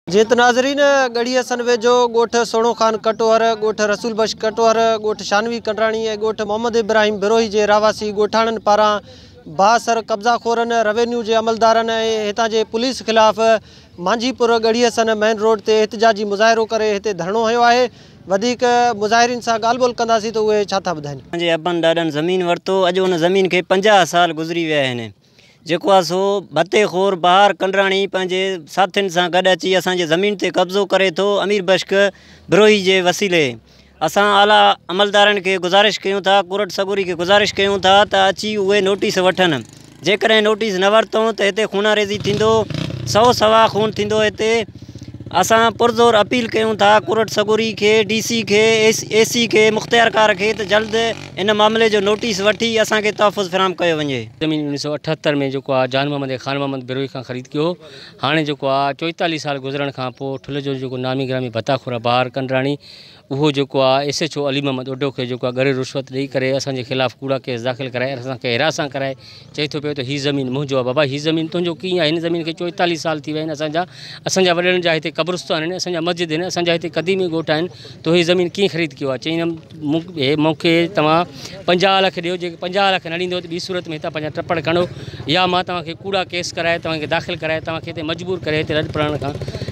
जी तो नाज़रीन गढ़ी असन वेझो ॻोठ सोणो ख़ान कटोहर, ॻोठ रसूल बख्श कटोहर, ॻोठ शानवी कंडराणी ऐं ॻोठ मोहम्मद इब्राहिम बिरोही जे रहवासी ॻोठाणनि पारां बासर कब्ज़ाखोरनि, रेवेन्यू जे अमलदारनि ऐं हितां जे पुलिस ख़िलाफ़ मांझीपुर गढ़ी असन मेन रोड ते एहतिजाजी मुज़ाहिरो करे हिते धरणो हयो आहे। वधीक मुज़ाहिरीन सां ॻाल्हि ॿोल कंदासीं त उहे छा था ॿुधाइनि। मुंहिंजे अबनि ॾाॾनि ज़मीन वरितो, अॼु उन ज़मीन खे 50 साल गुज़री विया आहिनि। जेको आहे सो भत्तेखोर बहार कंडराणी पंहिंजे साथियुनि सां गॾु अची असांजे ज़मीन ते कब्ज़ो करे थो। अमीर बख्श बिरोही जे वसीले असां आला अमलदारनि खे गुज़ारिश कयूं था, कुरट सगोरी खे गुज़ारिश कयूं था त अची उहे नोटिस वठनि। जेकॾहिं नोटिस न वरितऊं त हिते खूनारेज़ी थींदो, 100 सवा खून थींदो। हिते असां पुरज़ोर अपील कयूं था कुरट सगोरी खे, DC खे, AC खे, मुख़्तियार कार खे त जल्द इन मामले जो नोटिस वठी असांखे तहफ़ुज़ फ़राहम कयो वञे। ज़मीन 1978 में जेको आहे जान मोहम्मद ऐं ख़ान मोहम्मद बिरोही खां ख़रीद कयो। हाणे जेको आहे 44 साल गुज़रण खां पोइ ठुल जो जेको नामी ग्रामी भत्ताखोर आहे बहार कंडराणी, उहो जेको आहे SHO अली मोहम्मद उडो खे जेको आहे गड़े रुश्वत ॾेई करे असांजे ख़िलाफ़ कूड़ा केस दाख़िल कराए असांखे हिरासां कराए चए थो पियो त हीअ ज़मीन मुंहिंजो आहे। बाबा हीअ ज़मीन तुंहिंजो कीअं आहे? हिन ज़मीन खे 44 साल थी विया आहिनि। असांजा वॾनि जा हिते क़ब्रिस्तान आहिनि, असांजा मस्जिद आहिनि, असांजा हिते क़दीमी ॻोठ आहिनि। तो हीअ ज़मीन कीअं ख़रीद कयो आहे? चई मूंखे तव्हां 50 लख ॾियो। जेके 50 लख न ॾींदो त ॿी सूरत में हितां पंहिंजा टपड़ खणो, या मां तव्हांखे कूड़ा केस कराए तव्हांखे दाख़िल कराए तव्हांखे हिते मजबूर करे हिते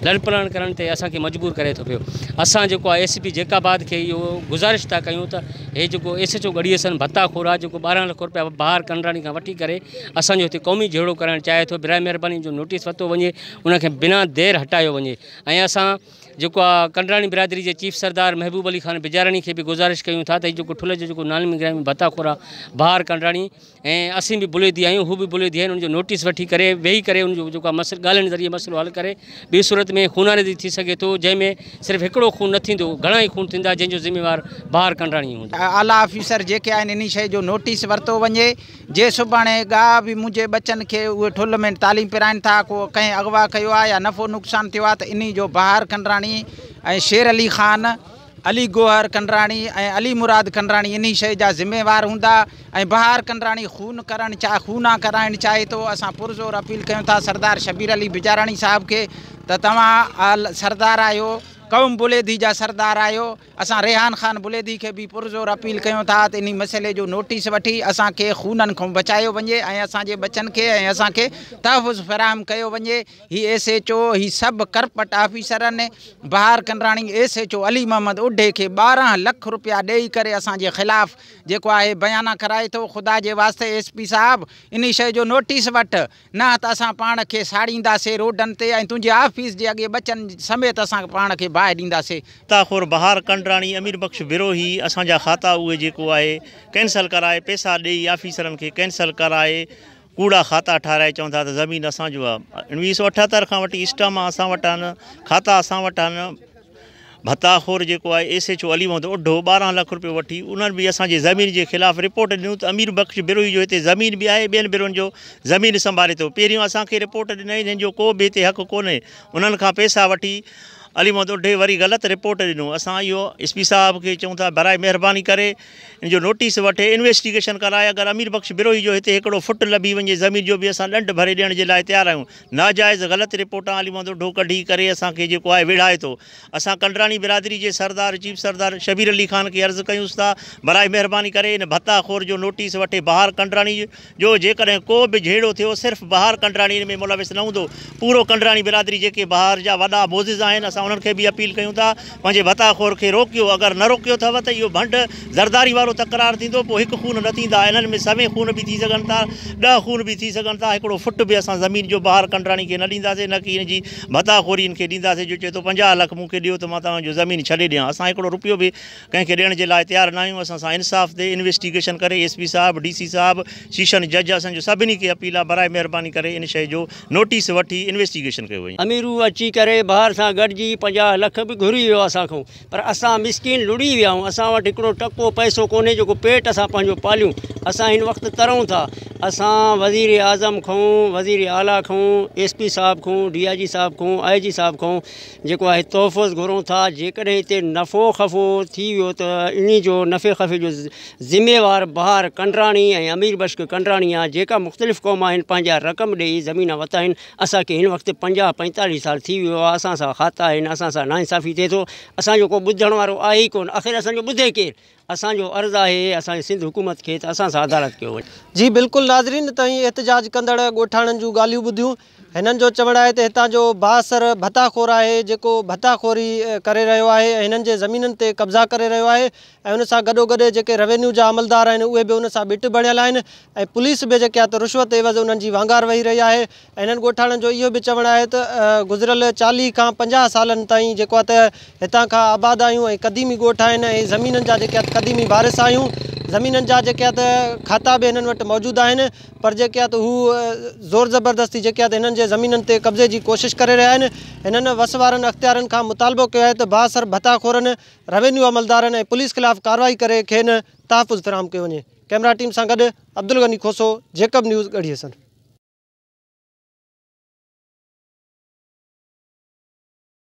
लड़पड़ण करण ते असांखे मजबूर करे थो पियो। असां जेको आहे ACP जेकाबाद खे इहो गुज़ारिश था कयूं त हे जेको SHO गढ़ी असन भत्ताखोर आहे जेको 12 लख रुपया बहार कंडराणी खां वठी करे असांजो हिते क़ौमी झेड़ो करणु चाहे थो, बिराए महिरबानी जो नोटिस वरितो वञे, उनखे बिना देर हटायो वञे। ऐं असां जेको आहे कंडराणी बिरादरी जे चीफ सरदार महबूब अली ख़ान बिजाराणी खे बि गुज़ारिश कयूं था त हीअ जेको ठुल जो जेको नामी ग्रामी भत्ताखोर आहे बहार कंडराणी, ऐं असीं बि बुलेदी आहियूं, हू बि बुलेदी आहिनि, उनजो नोटिस वठी करे वेही करे उनजो जेको आहे मसइलो ॻाल्हियुनि ज़रिए मसइलो हल करे। ॿी सूरत में खूनारेज़ी थी सघे थो, जंहिंमें सिर्फ़ु हिकिड़ो खून न थींदो, घणा ई खून थींदा, जंहिंजो ज़िम्मेवार बहार कंडराणी हूंदो। आला ऑफिसर जेके आहिनि इन शइ जो नोटिस वरितो वञे। जे सुभाणे गा बि मुंहिंजे बचनि खे उहे ठुल में तालीम पिराइनि था, को कंहिं अगवा कयो आहे या नफ़ो नुक़सानु थियो आहे, त इन जो बहार कंडराणी ऐं शेर अली ख़ान, अली गोहर कंडराणी ऐं अली मुराद कंडराणी इन शइ जा ज़िम्मेवार हूंदा। ऐं बहार कंडराणी खूना कराइणु चाहे थो। असां पुरज़ोर अपील कयूं था सरदार शबीर अली बिजाराणी साहब खे त तव्हां सरदार आहियो, क़ौम बुलेदी जा सरदार आहियो। असां रेहान ख़ान बुलेदी खे बि पुरज़ोर अपील कयूं था त इन मसइले जो नोटिस वठी असांखे खूननि खां बचायो वञे ऐं असांजे बचनि खे ऐं असांखे तहफ़ुज़ फ़राहम कयो वञे। हीअ SHO ही सभु करपट ऑफिसरनि बहार कंडराणी SHO अली मोहम्मद उडे खे 12 लख रुपया ॾेई करे असांजे ख़िलाफ़ जेको आहे बयाना कराए थो। ख़ुदा जे वास्ते SP साहब इन शइ जो नोटिस वठि, न त असां पाण खे साड़ींदासीं रोडनि ते ऐं तुंहिंजे ऑफिस जे अॻे बचनि समेत असां पाण खे बाहि ॾींदासीं। भत्ताखोर बहार कंडराणी अमीर बख्श बिरोही असांजा खाता उहे जेको आहे कैंसल कराए, पैसा ॾेई ऑफिसरनि खे कैंसल कराए कूड़ा खाता ठाराए चवनि था त ज़मीन असांजो आहे। 1978 खां वठी स्टामा असां वटि आहिनि, खाता असां वटि आहिनि। भत्ताखोर जेको आहे SHO अली मोहम्मद उडो 12 लख रुपयो वठी उन्हनि बि असांजे ज़मीन जे ख़िलाफ़ रिपोर्ट ॾिनूं त अमीर बख्श बिरोही जो हिते ज़मीन बि आहे, ॿियनि बिरोहनि जो ज़मीन संभाले थो। पहिरियों असांखे रिपोर्ट ॾिनई जंहिंजो को बि हिते हक़ु कोन्हे, उन्हनि खां पैसा वठी अली मोहम्मद उडे वरी ग़लति रिपोर्ट ॾिनूं। असां इहो SP साहब खे चऊं था बराए महिरबानी करे इन जो नोटिस वठे, इन्वेस्टिगेशन कराए। अगरि अमीर बख्श बिरोही जो हिते हिकिड़ो फुट लभी वञे ज़मीन जो बि असां ॾंड भरे ॾियण जे लाइ तयारु आहियूं। नाजाइज़ ग़लति रिपोर्टां अली मोहम्मद उडो कढी करे असांखे जेको आहे विढ़ाए थो। असां कंडराणी बिरादरी जे सरदार चीफ सरदार शबीर अली ख़ान खे अर्ज़ु कयूंसि था बराए महिरबानी करे इन भत्ताखोर जो नोटिस वठे बहार कंडराणी जो। जेकॾहिं को बि झेड़ो थियो सिर्फ़ु बहार कंडराणी में मुलविस न हूंदो, पूरो कंडराणी बिरादरी जेके बहार जा वॾा मोज़िज़ आहिनि असां उन्हनि खे बि अपील कयूं था पंहिंजे भत्ताखोर खे रोकियो। अगरि न रोकियो अथव त इहो भंड ज़रदारी वारो तकरार थींदो, पोइ हिकु खून न थींदा, इन्हनि में सवे खून बि थी सघनि था, 10 खून बि थी सघनि था। हिकिड़ो फुट बि असां ज़मीन जो बहार कंडराणी खे न ॾींदासीं, न कि इन जी भत्ताखोरी खे ॾींदासीं। जो चए थो 50 लख मूंखे ॾियो त मां तव्हांजो ज़मीन छॾे ॾियां, असां हिकिड़ो रुपयो बि कंहिंखे ॾियण जे लाइ तयारु न आहियूं। असां इंसाफ़ ते इन्वेस्टिगेशन करे SP साहब, DC साहब, शीशन जज असांजो सभिनी खे अपील आहे बराए महिरबानी करे इन शइ जो नोटिस वठी इन्वेस्टिगेशन कयो वञे। अमीरू अची करे बहार सां गॾिजी 40-50 लख भी घुरी वियो असांखो, पर असां मिसकिन लुड़ी विया आहियूं। असां वटि हिकिड़ो टको पैसो कोन्हे जेको पेट असां पंहिंजो पालियूं। असां हिन वक़्तु तरूं था। असां वज़ीर आज़म खां, वज़ीर आला खां, SP साहब खां, DIG साहब खां, IG साहब खां जेको आहे तोहफ़ो घुरूं था। जेकॾहिं हिते नफ़ो ख़फ़ो थी वियो त इन जो नफ़े ख़फ़े जो ज़िम्मेवार बहार कंडराणी ऐं अमीर बश्क कंडराणी आहे, जेका मुख़्तलिफ़ क़ौम आहिनि पंहिंजा रक़म ॾेई ज़मीन वरिता आहिनि। असांखे हिन वक़्तु 50-45 साल थी वियो आहे। असां सां खाता आहिनि, असां सां नाइंसाफ़ी थिए थो। असांजो को ॿुधण वारो आहे ई कोन। आख़िर असांजो ॿुधे केरु? असांजो अर्ज़ु आहे असांजे सिंध हुकूमत खे त असां सां अदालत कयो वञे। जी बिल्कुलु नाज़रीन, ताईं एहतजाज कंदड़ ॻोठाणनि जूं ॻाल्हियूं ॿुधियूं। हिननि जो चवणु आहे त हितां जो बासर भताखोर आहे जेको भताखोरी करे रहियो आहे, हिननि जे ज़मीननि ते कब्ज़ा करे रहियो आहे ऐं उन सां गॾोगॾु जेके रेवेन्यू जा अमलदार आहिनि उहे बि उन सां बिट बणियल आहिनि ऐं पुलिस बि जेके आहे त रुश्वत एवज़ उन्हनि जी वांगार वेही रही आहे। ऐं हिननि ॻोठाणनि जो इहो बि चवणु आहे त गुज़िरियल 40 खां 50 सालनि ताईं जेको आहे त हितां खां आबाद आहियूं ऐं क़दीमी ॻोठ आहिनि ऐं ज़मीननि जा जेके आहे क़दीमी वारिस आहियूं। ज़मीननि जा जेके आहे त खाता बि हिननि वटि मौजूदु आहिनि, पर जेके आहे त हू ज़ोर ज़बरदस्ती जेके आहे त हिननि जे ज़मीननि ते कब्ज़े जी कोशिशि करे रहिया आहिनि। हिननि वस वारनि अख़्तियारनि खां मुतालबो कयो आहे त बासर भताखोरनि, रेवेन्यू अमलदारनि ऐं पुलिस ख़िलाफ़ु कार्रवाई करे खेनि तहफ़ुज़ फ़राहम कयो वञे। कैमरा टीम सां गॾु अब्दुल गनी खोसो, जेकब न्यूज़, गढ़ी हसन।